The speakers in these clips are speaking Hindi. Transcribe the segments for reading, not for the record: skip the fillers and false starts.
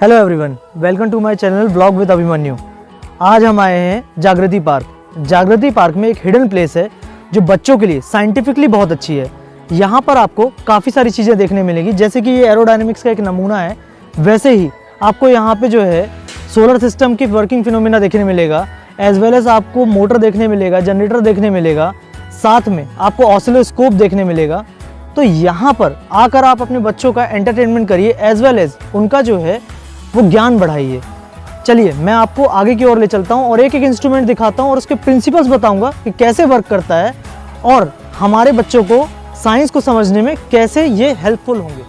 Hello everyone, welcome to my channel blog with Abhimanyu. आज हम आए हैं जागृति पार्क। जागृति पार्क में एक हिडन प्लेस है जो बच्चों के लिए साइंटिफिकली बहुत अच्छी है। यहाँ पर आपको काफ़ी सारी चीज़ें देखने मिलेगी, जैसे कि ये एरोडायनेमिक्स का एक नमूना है, वैसे ही आपको यहाँ पे जो है सोलर सिस्टम की वर्किंग फिनोमिना देखने मिलेगा, एज वेल एज आपको मोटर देखने मिलेगा, जनरेटर देखने मिलेगा, साथ में आपको ऑसिलोस्कोप देखने मिलेगा। तो यहाँ पर आकर आप अपने बच्चों का एंटरटेनमेंट करिए, एज वेल एज उनका जो है वो ज्ञान बढ़ाइए। चलिए मैं आपको आगे की ओर ले चलता हूँ और एक एक इंस्ट्रूमेंट दिखाता हूँ और उसके प्रिंसिपल्स बताऊँगा कि कैसे वर्क करता है और हमारे बच्चों को साइंस को समझने में कैसे ये हेल्पफुल होंगे।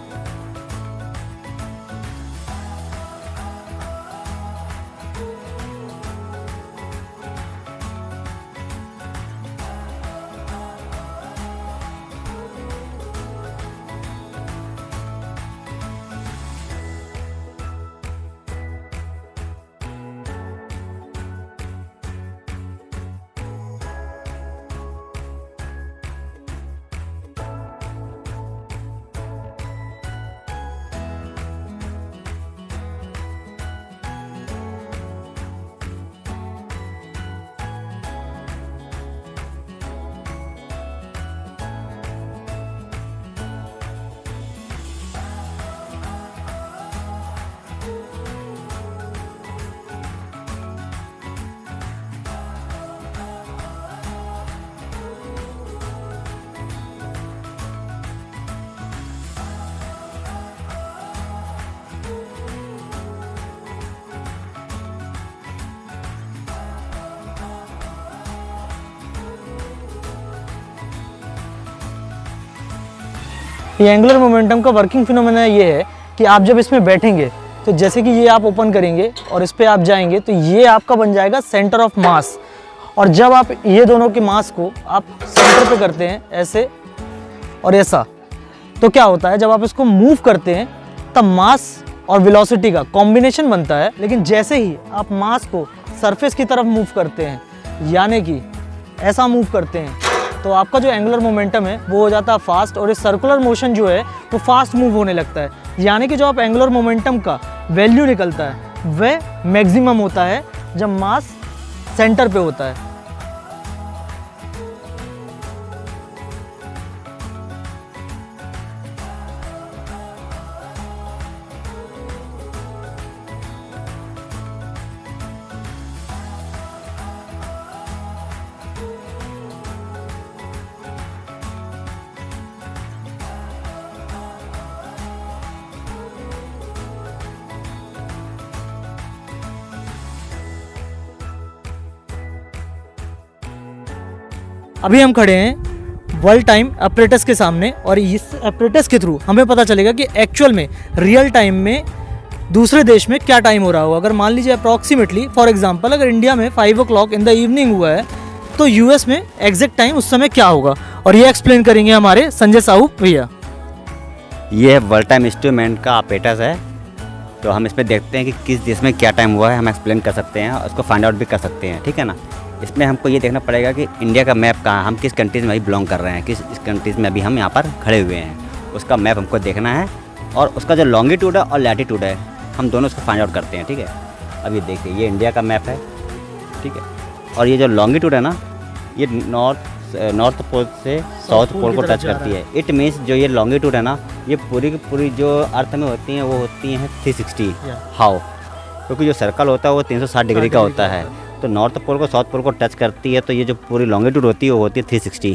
ये एंगुलर मोमेंटम का वर्किंग फिनोमेना ये है कि आप जब इसमें बैठेंगे तो जैसे कि ये आप ओपन करेंगे और इस पे आप जाएंगे तो ये आपका बन जाएगा सेंटर ऑफ मास। और जब आप ये दोनों के मास को आप सेंटर पे करते हैं ऐसे और ऐसा, तो क्या होता है जब आप इसको मूव करते हैं तब मास और वेलोसिटी का कॉम्बिनेशन बनता है। लेकिन जैसे ही आप मास को सरफेस की तरफ मूव करते हैं, यानी कि ऐसा मूव करते हैं, तो आपका जो एंगुलर मोमेंटम है वो हो जाता है फास्ट और इस सर्कुलर मोशन जो है वो फास्ट मूव होने लगता है। यानी कि जो आप एंगुलर मोमेंटम का वैल्यू निकलता है वह मैक्सिमम होता है जब मास सेंटर पे होता है। अभी हम खड़े हैं वर्ल्ड टाइम एपरेटस के सामने और इस एपरेटस के थ्रू हमें पता चलेगा कि एक्चुअल में रियल टाइम में दूसरे देश में क्या टाइम हो रहा होगा। अगर मान लीजिए अप्रॉक्सीमेटली फॉर एग्जांपल अगर इंडिया में 5 o'clock इन द इवनिंग हुआ है तो यूएस में एग्जैक्ट टाइम उस समय क्या होगा, और ये एक्सप्लेन करेंगे हमारे संजय साहू भैया। ये वर्ल्ड टाइम इंस्ट्रूमेंट का एपरेटस है, तो हम इसमें देखते हैं कि किस देश में क्या टाइम हुआ है, हम एक्सप्लेन कर सकते हैं और उसको फाइंड आउट भी कर सकते हैं, ठीक है ना। इसमें हमको ये देखना पड़ेगा कि इंडिया का मैप कहाँ, हम किस कंट्रीज़ में अभी बिलोंग कर रहे हैं, किस कंट्रीज़ में अभी हम यहाँ पर खड़े हुए हैं, उसका मैप हमको देखना है और उसका जो लॉन्गिट्यूड है और लैटिट्यूड है हम दोनों उसको फाइंड आउट करते हैं, ठीक है। अब ये देखिए ये इंडिया का मैप है, ठीक है, और ये जो लॉन्गिट्यूड है ना ये नॉर्थ पोल से साउथ पोल को टच करती है। इट मीन्स जो ये लॉन्गिट्यूड है ना ये पूरी की पूरी जो अर्थ में होती हैं वो होती हैं 360 हाउ, क्योंकि जो सर्कल होता है वो 360 डिग्री का होता है, तो नॉर्थ पोल को साउथ पोल को टच करती है, तो ये जो पूरी लॉन्गिट्यूड होती है वो होती है 360,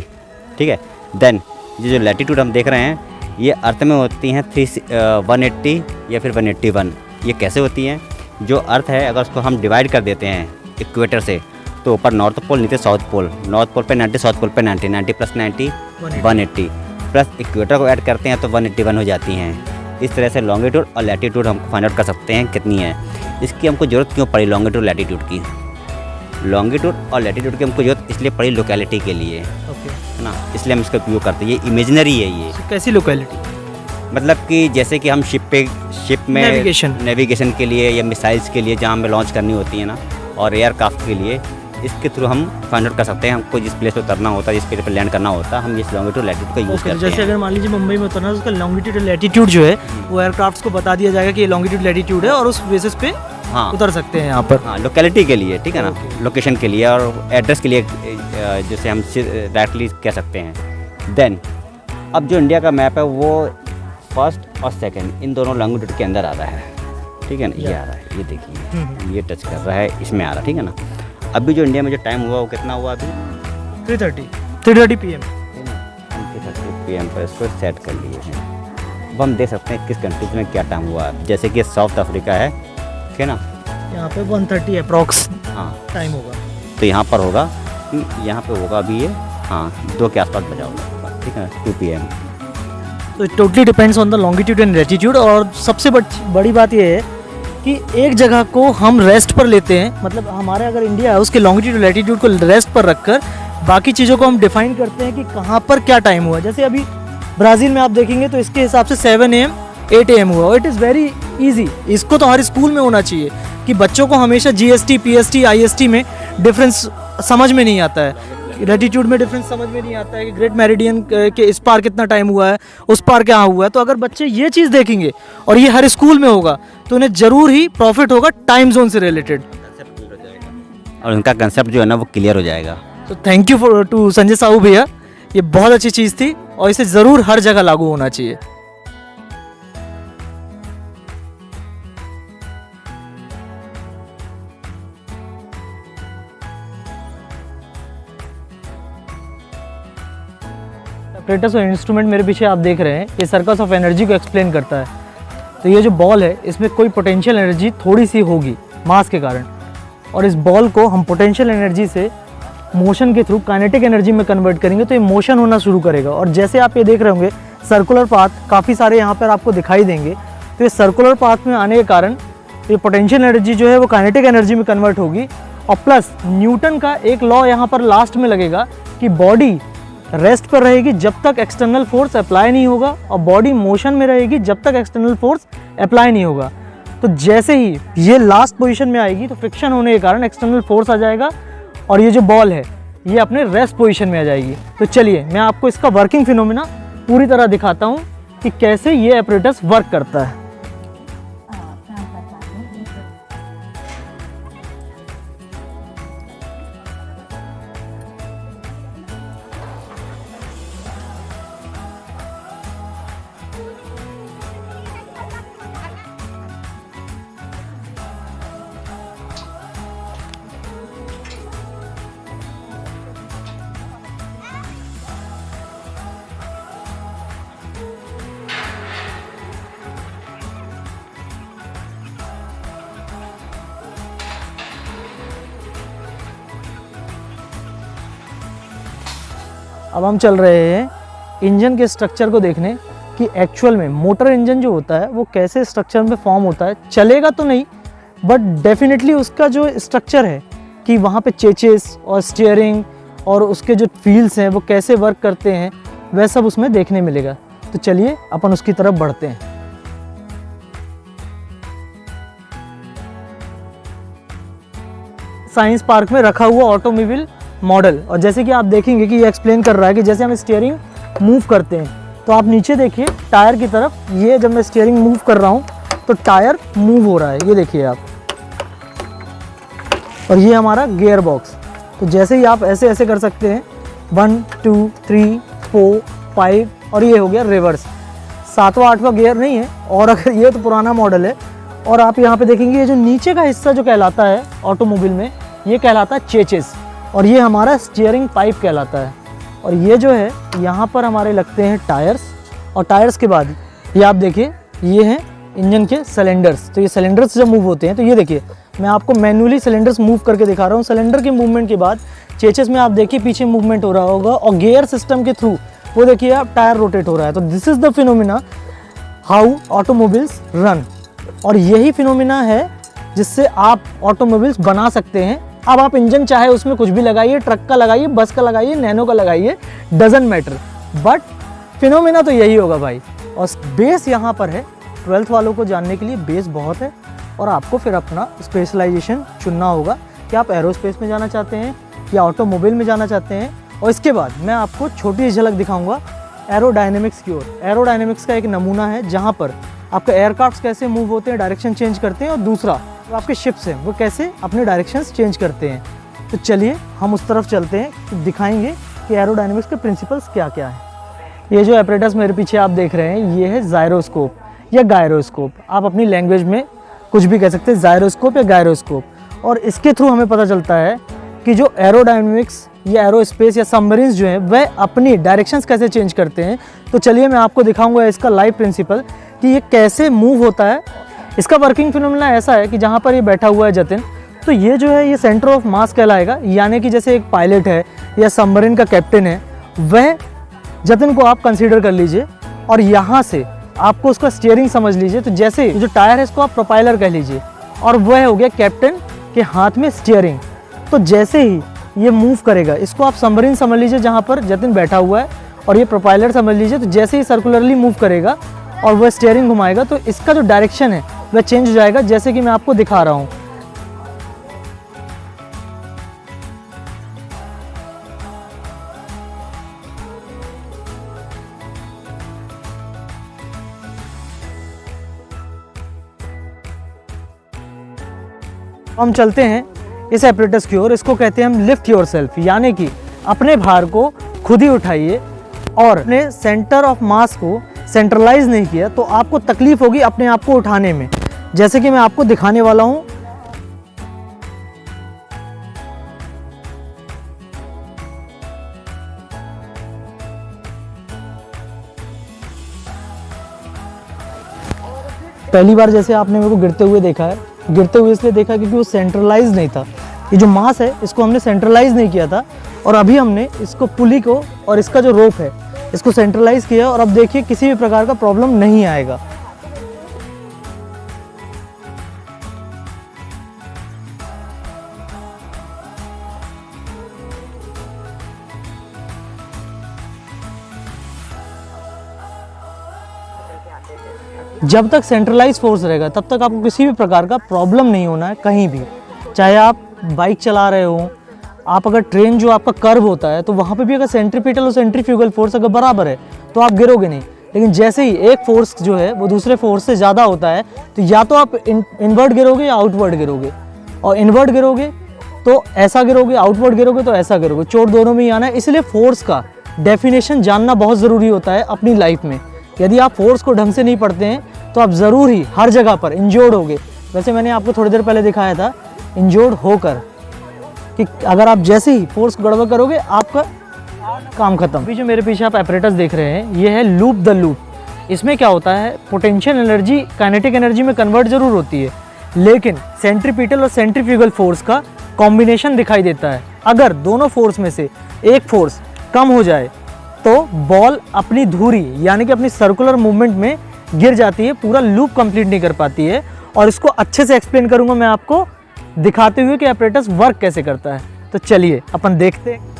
ठीक है। देन ये जो लैटिट्यूड हम देख रहे हैं ये अर्थ में होती हैं 180 या फिर 181। ये कैसे होती हैं, जो अर्थ है अगर उसको हम डिवाइड कर देते हैं इक्वेटर से तो ऊपर नॉर्थ पोल नीचे साउथ पोल, नॉर्थ पोल पे 90 साउथ पोल पे 90, 90 प्लस 90 180 प्लस इक्वेटर को ऐड करते हैं तो 181 हो जाती हैं। इस तरह से लॉन्गिट्यूड और लैटिट्यूड हमको फाइंड आउट कर सकते हैं कितनी है। इसकी हमको ज़रूरत क्यों पड़ी लॉन्गिट्यूड लैटिट्यूड की, लॉन्गिट्यूड और लैटिट्यूड की हमको जरूरत इसलिए पड़ी लोकेलिटी के लिए, है ना, इसलिए हम इसका उपयोग करते हैं। ये इमेजिनरी है। ये कैसी लोकेलिटी, मतलब कि जैसे कि हम शिप में नेविगेशन के लिए या मिसाइल्स के लिए जहाँ हमें लॉन्च करनी होती है ना, और एयरक्राफ्ट के लिए इसके थ्रू हम फाइंड आउट कर सकते हैं हमको जिस प्लेस पे उतरना होता है, जिस प्लेस पे लैंड करना होता है, हम इस लॉन्गिट्यूड लैटिट्यूड का यूज़ करते जैसे हैं। अगर मान लीजिए मुंबई में उतरना है तो उसका लॉन्गिट्यूड लैटिट्यूड जो है वो एयरक्राफ्ट को बता दिया जाएगा कि ये लॉन्गिट्यूड लैटिट्यूड है और उस बेसिस पे हाँ उतर सकते हैं यहाँ पर। हाँ, लोकेलिटी के लिए, ठीक है ना, लोकेशन के लिए और एड्रेस के लिए, जैसे हम डायरेक्टली कह सकते हैं। देन अब जो इंडिया का मैप है वो फर्स्ट और सेकंड इन दोनों लॉन्गिट्यूड के अंदर आ रहा है, ठीक है ना, ये आ रहा है, ये देखिए ये टच कर रहा है, इसमें आ रहा है, ठीक है ना। अभी जो इंडिया में जो टाइम हुआ वो कितना हुआ अभी 3:30 PM। 3:30 PM पर इसको सेट कर लिए हैं। अब हम देख सकते हैं किस कंट्रीज में क्या टाइम हुआ है, जैसे कि साउथ अफ्रीका है, ठीक है ना, यहाँ पे 1:30 अप्रॉक्स हाँ टाइम होगा। तो यहाँ पर होगा, यहाँ पे होगा अभी ये, हाँ 2 के आसपास बजा होगा, ठीक है ना, 2 PM। तो it totally depends on the longitude and latitude. और सबसे बड़ी बात यह है कि एक जगह को हम रेस्ट पर लेते हैं, मतलब हमारे अगर इंडिया है उसके लॉन्गिट्यूड लैटिट्यूड को रेस्ट पर रखकर बाकी चीज़ों को हम डिफाइन करते हैं कि कहाँ पर क्या टाइम हुआ। जैसे अभी ब्राज़ील में आप देखेंगे तो इसके हिसाब से 7 AM 8 AM हुआ। इट इज़ वेरी ईजी, इसको तो हर स्कूल में होना चाहिए कि बच्चों को हमेशा GST PST IST में डिफरेंस समझ में नहीं आता है, लैटिट्यूड में डिफरेंस समझ में नहीं आता है कि ग्रेट मेरिडियन के इस पार कितना टाइम हुआ है, उस पार क्या हुआ है। तो अगर बच्चे ये चीज़ देखेंगे और ये हर स्कूल में होगा तो उन्हें ज़रूर ही प्रॉफिट होगा टाइम जोन से रिलेटेड, और उनका कंसेप्ट जो है ना वो क्लियर हो जाएगा। तो thank you to Sanjay Sahu भैया, ये बहुत अच्छी चीज़ थी और इसे ज़रूर हर जगह लागू होना चाहिए। ऑपरेटर्स और इंस्ट्रूमेंट मेरे पीछे आप देख रहे हैं, ये सर्कस ऑफ एनर्जी को एक्सप्लेन करता है। तो ये जो बॉल है इसमें कोई पोटेंशियल एनर्जी थोड़ी सी होगी मास के कारण, और इस बॉल को हम पोटेंशियल एनर्जी से मोशन के थ्रू काइनेटिक एनर्जी में कन्वर्ट करेंगे तो ये मोशन होना शुरू करेगा। और जैसे आप ये देख रहे होंगे सर्कुलर पाथ काफ़ी सारे यहाँ पर आपको दिखाई देंगे, तो ये सर्कुलर पाथ में आने के कारण ये पोटेंशियल एनर्जी जो है वो काइनेटिक एनर्जी में कन्वर्ट होगी। और प्लस न्यूटन का एक लॉ यहाँ पर लास्ट में लगेगा कि बॉडी रेस्ट पर रहेगी जब तक एक्सटर्नल फोर्स अप्लाई नहीं होगा, और बॉडी मोशन में रहेगी जब तक एक्सटर्नल फोर्स अप्लाई नहीं होगा। तो जैसे ही ये लास्ट पोजीशन में आएगी तो फ्रिक्शन होने के कारण एक्सटर्नल फोर्स आ जाएगा और ये जो बॉल है ये अपने रेस्ट पोजीशन में आ जाएगी। तो चलिए मैं आपको इसका वर्किंग फिनोमेना पूरी तरह दिखाता हूँ कि कैसे ये apparatus वर्क करता है। अब हम चल रहे हैं इंजन के स्ट्रक्चर को देखने कि एक्चुअल में मोटर इंजन जो होता है वो कैसे स्ट्रक्चर में फॉर्म होता है। चलेगा तो नहीं बट डेफिनेटली उसका जो स्ट्रक्चर है कि वहाँ पे चेचेस और स्टीयरिंग और उसके जो व्हील्स हैं वो कैसे वर्क करते हैं वह सब उसमें देखने मिलेगा। तो चलिए अपन उसकी तरफ बढ़ते हैं। साइंस पार्क में रखा हुआ ऑटोमोबाइल मॉडल, और जैसे कि आप देखेंगे कि ये एक्सप्लेन कर रहा है कि जैसे हम स्टीयरिंग मूव करते हैं तो आप नीचे देखिए टायर की तरफ, ये जब मैं स्टीयरिंग मूव कर रहा हूँ तो टायर मूव हो रहा है, ये देखिए आप, और ये हमारा गियर बॉक्स। तो जैसे ही आप ऐसे ऐसे कर सकते हैं 1 2 3 4 5, और ये हो गया रिवर्स। 7वां 8वां गियर नहीं है, और अगर ये तो पुराना मॉडल है। और आप यहाँ पे देखेंगे ये जो नीचे का हिस्सा जो कहलाता है ऑटोमोबाइल में ये कहलाता है चेचेस, और ये हमारा स्टीयरिंग पाइप कहलाता है। और ये जो है यहाँ पर हमारे लगते हैं टायर्स, और टायर्स के बाद ये आप देखिए ये हैं इंजन के सिलेंडर्स। तो ये सिलेंडर्स जब मूव होते हैं तो ये देखिए मैं आपको मैन्युअली सिलेंडर्स मूव करके दिखा रहा हूँ। सिलेंडर के मूवमेंट के बाद चेचेस में आप देखिए पीछे मूवमेंट हो रहा होगा, और गियर सिस्टम के थ्रू वो देखिए आप टायर रोटेट हो रहा है। तो this is the phenomena how automobiles run, और यही फिनोमिना है जिससे आप ऑटोमोबाइल्स बना सकते हैं। अब आप इंजन चाहे उसमें कुछ भी लगाइए, ट्रक का लगाइए, बस का लगाइए, नैनो का लगाइए, डजंट मैटर, बट फिनोमिना तो यही होगा भाई। और बेस यहाँ पर है, 12th वालों को जानने के लिए बेस बहुत है, और आपको फिर अपना स्पेशलाइजेशन चुनना होगा कि आप एरोस्पेस में जाना चाहते हैं या ऑटोमोबाइल में जाना चाहते हैं। और इसके बाद मैं आपको छोटी सी झलक दिखाऊंगा एरोडायनेमिक्स की ओर। एरोडायनेमिक्स का एक नमूना है जहाँ पर आपके एयरक्राफ्ट कैसे मूव होते हैं, डायरेक्शन चेंज करते हैं, और दूसरा जो आपके शिप्स हैं वो कैसे अपने डायरेक्शंस चेंज करते हैं। तो चलिए हम उस तरफ चलते हैं, तो दिखाएंगे कि एरोडायनेमिक्स के प्रिंसिपल्स क्या क्या हैं। ये जो एपरेटस मेरे पीछे आप देख रहे हैं ये है जायरोस्कोप या गायरोस्कोप, आप अपनी लैंग्वेज में कुछ भी कह सकते हैं, जायरोस्कोप या गायरोस्कोप। और इसके थ्रू हमें पता चलता है कि जो एरोडायनेमिक्स या एरोस्पेस या सबमरीन्स जो हैं वह अपनी डायरेक्शंस कैसे चेंज करते हैं। तो चलिए मैं आपको दिखाऊंगा इसका लाइव प्रिंसिपल कि ये कैसे मूव होता है। इसका वर्किंग फिनोमेना ऐसा है कि जहाँ पर ये बैठा हुआ है जतिन, तो ये जो है ये सेंटर ऑफ मास कहलाएगा, यानी कि जैसे एक पायलट है या सबमरीन का कैप्टन है, वह जतिन को आप कंसीडर कर लीजिए और यहाँ से आपको उसका स्टीयरिंग समझ लीजिए। तो जैसे जो टायर है इसको आप प्रोपाइलर कह लीजिए और वह हो गया कैप्टन के हाथ में स्टीयरिंग। तो जैसे ही ये मूव करेगा, इसको आप सबमरीन समझ लीजिए जहाँ पर जतिन बैठा हुआ है, और ये प्रोपाइलर समझ लीजिए। तो जैसे ही सर्कुलरली मूव करेगा और वह स्टीयरिंग घुमाएगा तो इसका जो डायरेक्शन है वह चेंज हो जाएगा, जैसे कि मैं आपको दिखा रहा हूँ। हम चलते हैं इस एपरेटस की ओर। इसको कहते हैं हम लिफ्ट योरसेल्फ, यानी कि अपने भार को खुद ही उठाइए और अपने सेंटर ऑफ मास को सेंट्रलाइज नहीं किया तो आपको तकलीफ होगी अपने आप को उठाने में, जैसे कि मैं आपको दिखाने वाला हूं। पहली बार जैसे आपने मेरे को गिरते हुए देखा है, गिरते हुए इसलिए देखा क्योंकि वो सेंट्रलाइज नहीं था। ये जो मास है इसको हमने सेंट्रलाइज नहीं किया था, और अभी हमने इसको पुली को और इसका जो रोप है इसको सेंट्रलाइज किया, और अब देखिए किसी भी प्रकार का प्रॉब्लम नहीं आएगा। जब तक सेंट्रलाइज फोर्स रहेगा तब तक आपको किसी भी प्रकार का प्रॉब्लम नहीं होना है कहीं भी। चाहे आप बाइक चला रहे हो, आप अगर ट्रेन जो आपका कर्व होता है तो वहाँ पे भी अगर सेंट्रीपिटल और सेंट्रीफ्यूगल फोर्स अगर बराबर है तो आप गिरोगे नहीं। लेकिन जैसे ही एक फोर्स जो है वो दूसरे फोर्स से ज़्यादा होता है तो या तो आप इनवर्ड गिरोगे या आउटवर्ड गिरोगे, और इनवर्ड गिरोगे तो ऐसा गिरोगे, आउटवर्ड गिरोगे तो ऐसा गिरोगे, चोट दोनों में ही आना है। इसलिए फोर्स का डेफिनेशन जानना बहुत ज़रूरी होता है अपनी लाइफ में। यदि आप फोर्स को ढंग से नहीं पढ़ते हैं तो आप ज़रूर ही हर जगह पर इंजोर्ड होगे। वैसे मैंने आपको थोड़ी देर पहले दिखाया था इंजोर्ड होकर कि अगर आप जैसे ही फोर्स को गड़बड़ करोगे आपका काम खत्म। अभी जो मेरे पीछे आप एपरेटस देख रहे हैं ये है लूप द लूप। इसमें क्या होता है, पोटेंशियल एनर्जी काइनेटिक एनर्जी में कन्वर्ट जरूर होती है, लेकिन सेंट्रीपिटल और सेंट्रीफ्यूगल फोर्स का कॉम्बिनेशन दिखाई देता है। अगर दोनों फोर्स में से एक फोर्स कम हो जाए तो बॉल अपनी धुरी यानी कि अपनी सर्कुलर मूवमेंट में गिर जाती है, पूरा लूप कंप्लीट नहीं कर पाती है। और इसको अच्छे से एक्सप्लेन करूंगा मैं आपको दिखाते हुए कि एपरेटस वर्क कैसे करता है। तो चलिए अपन देखते हैं।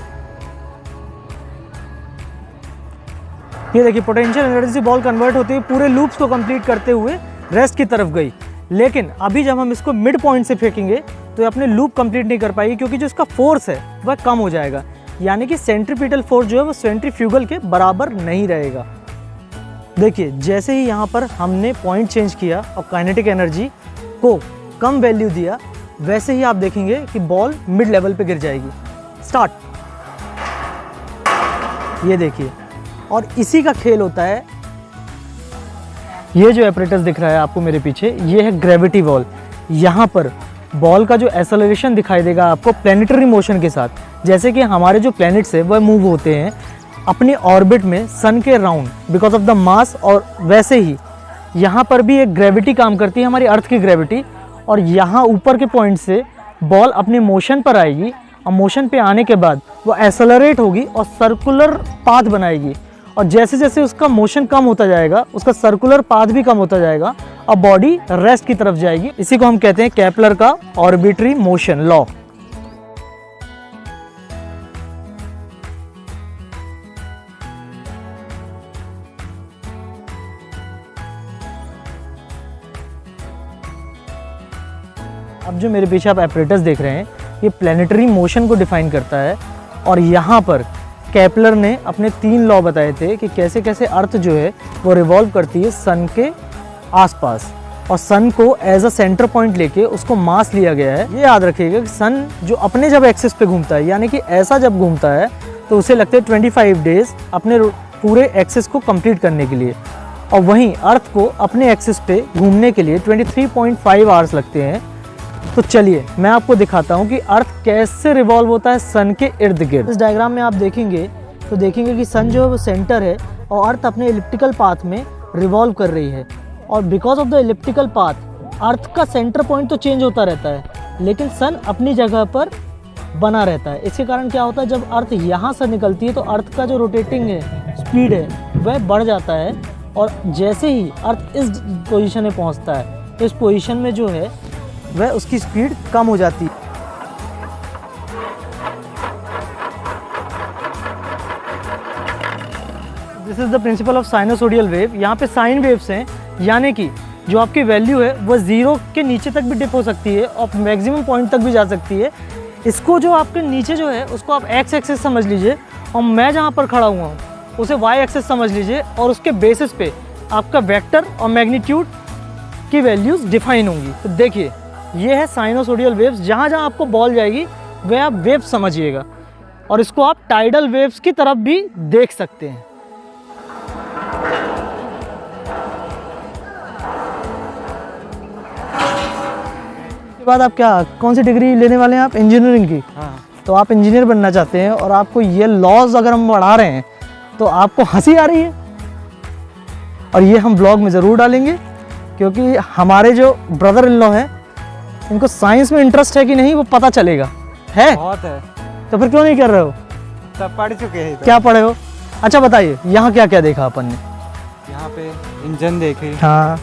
ये देखिए पोटेंशियल एनर्जी से बॉल कन्वर्ट होती है, पूरे लूप्स को कंप्लीट करते हुए रेस्ट की तरफ गई। लेकिन अभी जब हम इसको मिड पॉइंट से फेंकेंगे तो ये अपने लूप कंप्लीट नहीं कर पाएगी, क्योंकि जो इसका फोर्स है वह कम हो जाएगा, यानी कि सेंट्रीपिटल फोर्स जो है वो सेंट्रीफ्यूगल के बराबर नहीं रहेगा। देखिए जैसे ही यहाँ पर हमने पॉइंट चेंज किया और काइनेटिक एनर्जी को कम वैल्यू दिया, वैसे ही आप देखेंगे कि बॉल मिड लेवल पे गिर जाएगी। स्टार्ट, ये देखिए, और इसी का खेल होता है। ये जो एपरेटस दिख रहा है आपको मेरे पीछे, ये है ग्रेविटी बॉल। यहाँ पर बॉल का जो एक्सेलरेशन दिखाई देगा आपको प्लैनेटरी मोशन के साथ, जैसे कि हमारे जो प्लैनेट्स है वह मूव होते हैं अपने ऑर्बिट में सन के round because of the mass, और वैसे ही यहाँ पर भी एक ग्रेविटी काम करती है, हमारी अर्थ की ग्रेविटी। और यहाँ ऊपर के पॉइंट से बॉल अपने मोशन पर आएगी, और मोशन पे आने के बाद वो एक्सेलरेट होगी और सर्कुलर पाथ बनाएगी। और जैसे जैसे उसका मोशन कम होता जाएगा उसका सर्कुलर पाथ भी कम होता जाएगा और बॉडी रेस्ट की तरफ जाएगी। इसी को हम कहते हैं केपलर का ऑर्बिटरी मोशन लॉ। अब जो मेरे पीछे आप एपरेटस देख रहे हैं ये प्लैनेटरी मोशन को डिफाइन करता है। और यहाँ पर केपलर ने अपने 3 लॉ बताए थे कि कैसे कैसे अर्थ जो है वो रिवॉल्व करती है सन के आसपास, और सन को एज अ सेंटर पॉइंट लेके उसको मास लिया गया है। ये याद रखिएगा कि सन जो अपने जब एक्सिस पे घूमता है, यानी कि ऐसा जब घूमता है तो उसे लगते हैं 25 डेज अपने पूरे एक्सिस को कंप्लीट करने के लिए, और वहीं अर्थ को अपने एक्सिस पे घूमने के लिए 23.5 आवर्स लगते हैं। तो चलिए मैं आपको दिखाता हूँ कि अर्थ कैसे रिवॉल्व होता है सन के इर्द गिर्द। इस डायग्राम में आप देखेंगे तो देखेंगे कि सन जो है वो सेंटर है और अर्थ अपने इलिप्टिकल पाथ में रिवॉल्व कर रही है, और because of the elliptical path earth का सेंटर पॉइंट तो चेंज होता रहता है, लेकिन सन अपनी जगह पर बना रहता है। इसके कारण क्या होता है, जब अर्थ यहाँ से निकलती है तो अर्थ का जो रोटेटिंग है स्पीड है वह बढ़ जाता है, और जैसे ही अर्थ इस पोजीशन में पहुँचता है तो इस पोजीशन में जो है वह उसकी स्पीड कम हो जाती है। This is the principle of sinusoidal wave. यहाँ पे साइन वेव्स हैं, यानी कि जो आपकी वैल्यू है वो 0 के नीचे तक भी डिप हो सकती है और मैक्सिमम पॉइंट तक भी जा सकती है। इसको जो आपके नीचे जो है उसको आप एक्स एक्सिस समझ लीजिए, और मैं जहाँ पर खड़ा हुआ हूँ उसे वाई एक्सिस समझ लीजिए, और उसके बेसिस पे आपका वेक्टर और मैग्नीट्यूड की वैल्यूज़ डिफाइन होंगी। तो देखिए ये है साइनोसोडियल वेव्स। जहाँ जहाँ आपको बॉल जाएगी वह आप वेव्स समझिएगा, और इसको आप टाइडल वेव्स की तरफ भी देख सकते हैं। इसके बाद आप क्या, कौन सी डिग्री लेने वाले हैं आप? इंजीनियरिंग की। हाँ। तो आप इंजीनियर बनना चाहते हैं और आपको ये लॉज अगर हम बढ़ा रहे हैं तो आपको हंसी आ रही है, और ये हम ब्लॉग में ज़रूर डालेंगे, क्योंकि हमारे जो ब्रदर इन लॉ हैं इनको साइंस में इंटरेस्ट है कि नहीं वो पता चलेगा। है बहुत है। तो फिर क्यों नहीं कर रहे हो? सब पढ़ चुके हैं। क्या पढ़े हो? अच्छा बताइए, यहाँ क्या क्या देखा अपन ने? यहाँ पे इंजन देखे, हाँ।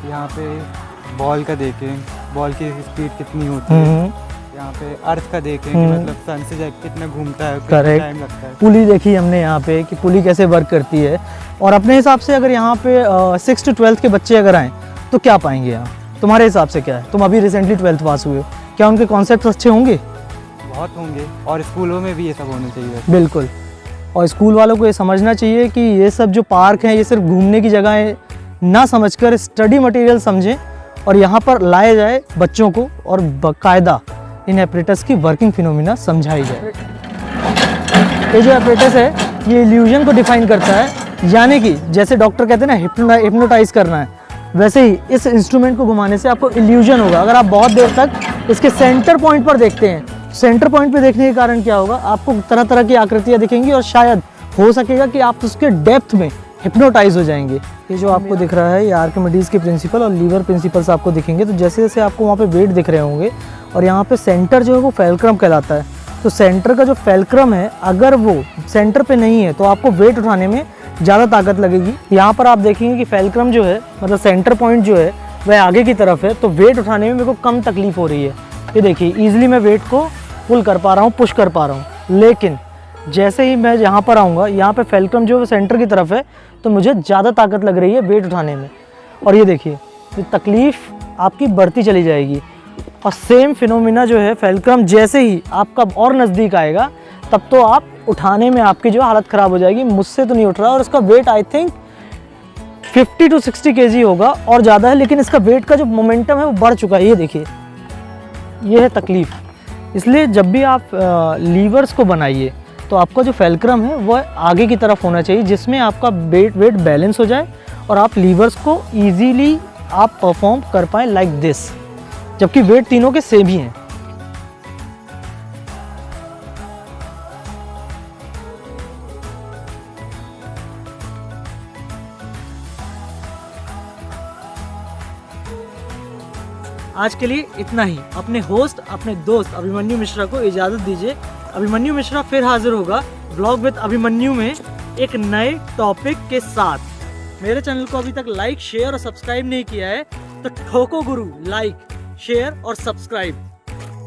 यहाँ पे बॉल का देखे, बॉल की स्पीड कितनी होती है। यहाँ पे अर्थ का देखें कि मतलब सन से जाके कितना घूमता है, कितना टाइम लगता है। पुली देखी हमने यहाँ पे कि पुली कैसे वर्क करती है, और अपने हिसाब से अगर यहाँ पे 6 to 12 के बच्चे अगर आएँ तो क्या पाएंगे यहाँ? तुम्हारे हिसाब से क्या है? तुम अभी रिसेंटली 12th पास हुए हो, क्या उनके कॉन्सेप्ट अच्छे होंगे? बहुत होंगे, और स्कूलों में भी ये सब होना चाहिए। बिल्कुल, और स्कूल वालों को ये समझना चाहिए कि ये सब जो पार्क हैं ये सिर्फ घूमने की जगह है ना समझकर स्टडी मटेरियल समझें, और यहाँ पर लाए जाए बच्चों को और बाकायदा इन एपरेटस की वर्किंग फिनोमिना समझाई जाए। ये जो एपरेटस है ये इल्यूजन को डिफाइन करता है, यानी कि जैसे डॉक्टर कहते हैं ना हिप्नोटाइज करना है, वैसे ही इस इंस्ट्रूमेंट को घुमाने से आपको इल्यूजन होगा। अगर आप बहुत देर तक इसके सेंटर पॉइंट पर देखते हैं, सेंटर पॉइंट पे देखने के कारण क्या होगा, आपको तरह तरह की आकृतियाँ दिखेंगी, और शायद हो सकेगा कि आप उसके डेप्थ में हिप्नोटाइज हो जाएंगे। ये जो आपको दिख रहा है ये आर्किमिडीज के प्रिंसिपल और लीवर प्रिंसिपल्स आपको दिखेंगे। तो जैसे जैसे आपको वहाँ पे वेट दिख रहे होंगे, और यहाँ पे सेंटर जो है वो फेल्क्रम कहलाता है। तो सेंटर का जो फेल्क्रम है अगर वो सेंटर पे नहीं है तो आपको वेट उठाने में ज़्यादा ताकत लगेगी। यहाँ पर आप देखेंगे कि फेल्क्रम जो है मतलब सेंटर पॉइंट जो है वह आगे की तरफ है, तो वेट उठाने में मेरे को कम तकलीफ हो रही है। ये देखिए ईजिली मैं वेट को पुल कर पा रहा हूँ, पुश कर पा रहा हूँ। लेकिन जैसे ही मैं यहाँ पर आऊँगा, यहाँ पे फेल्क्रम जो है सेंटर की तरफ है, तो मुझे ज़्यादा ताकत लग रही है वेट उठाने में। और ये देखिए ये तकलीफ़ आपकी बढ़ती चली जाएगी। और सेम फिनोमिना जो है फेल्क्रम जैसे ही आपका और नज़दीक आएगा तब तो आप उठाने में आपकी जो हालत ख़राब हो जाएगी। मुझसे तो नहीं उठ रहा, और इसका wait I think 50 to 60 kg होगा और ज़्यादा है, लेकिन इसका वेट का जो मोमेंटम है वो बढ़ चुका है। ये देखिए ये है तकलीफ़। इसलिए जब भी आप लीवर्स को बनाइए तो आपका जो फेल्क्रम है वह आगे की तरफ होना चाहिए, जिसमें आपका वेट बैलेंस हो जाए और आप लीवर्स को ईजीली आप परफॉर्म कर पाएँ लाइक दिस, जबकि वेट तीनों के सेम ही हैं। आज के लिए इतना ही। अपने होस्ट अपने दोस्त अभिमन्यु मिश्रा को इजाज़त दीजिए। अभिमन्यु मिश्रा फिर हाजिर होगा ब्लॉग विद अभिमन्यु में एक नए टॉपिक के साथ। मेरे चैनल को अभी तक लाइक शेयर और सब्सक्राइब नहीं किया है तो ठोको गुरु, लाइक शेयर और सब्सक्राइब।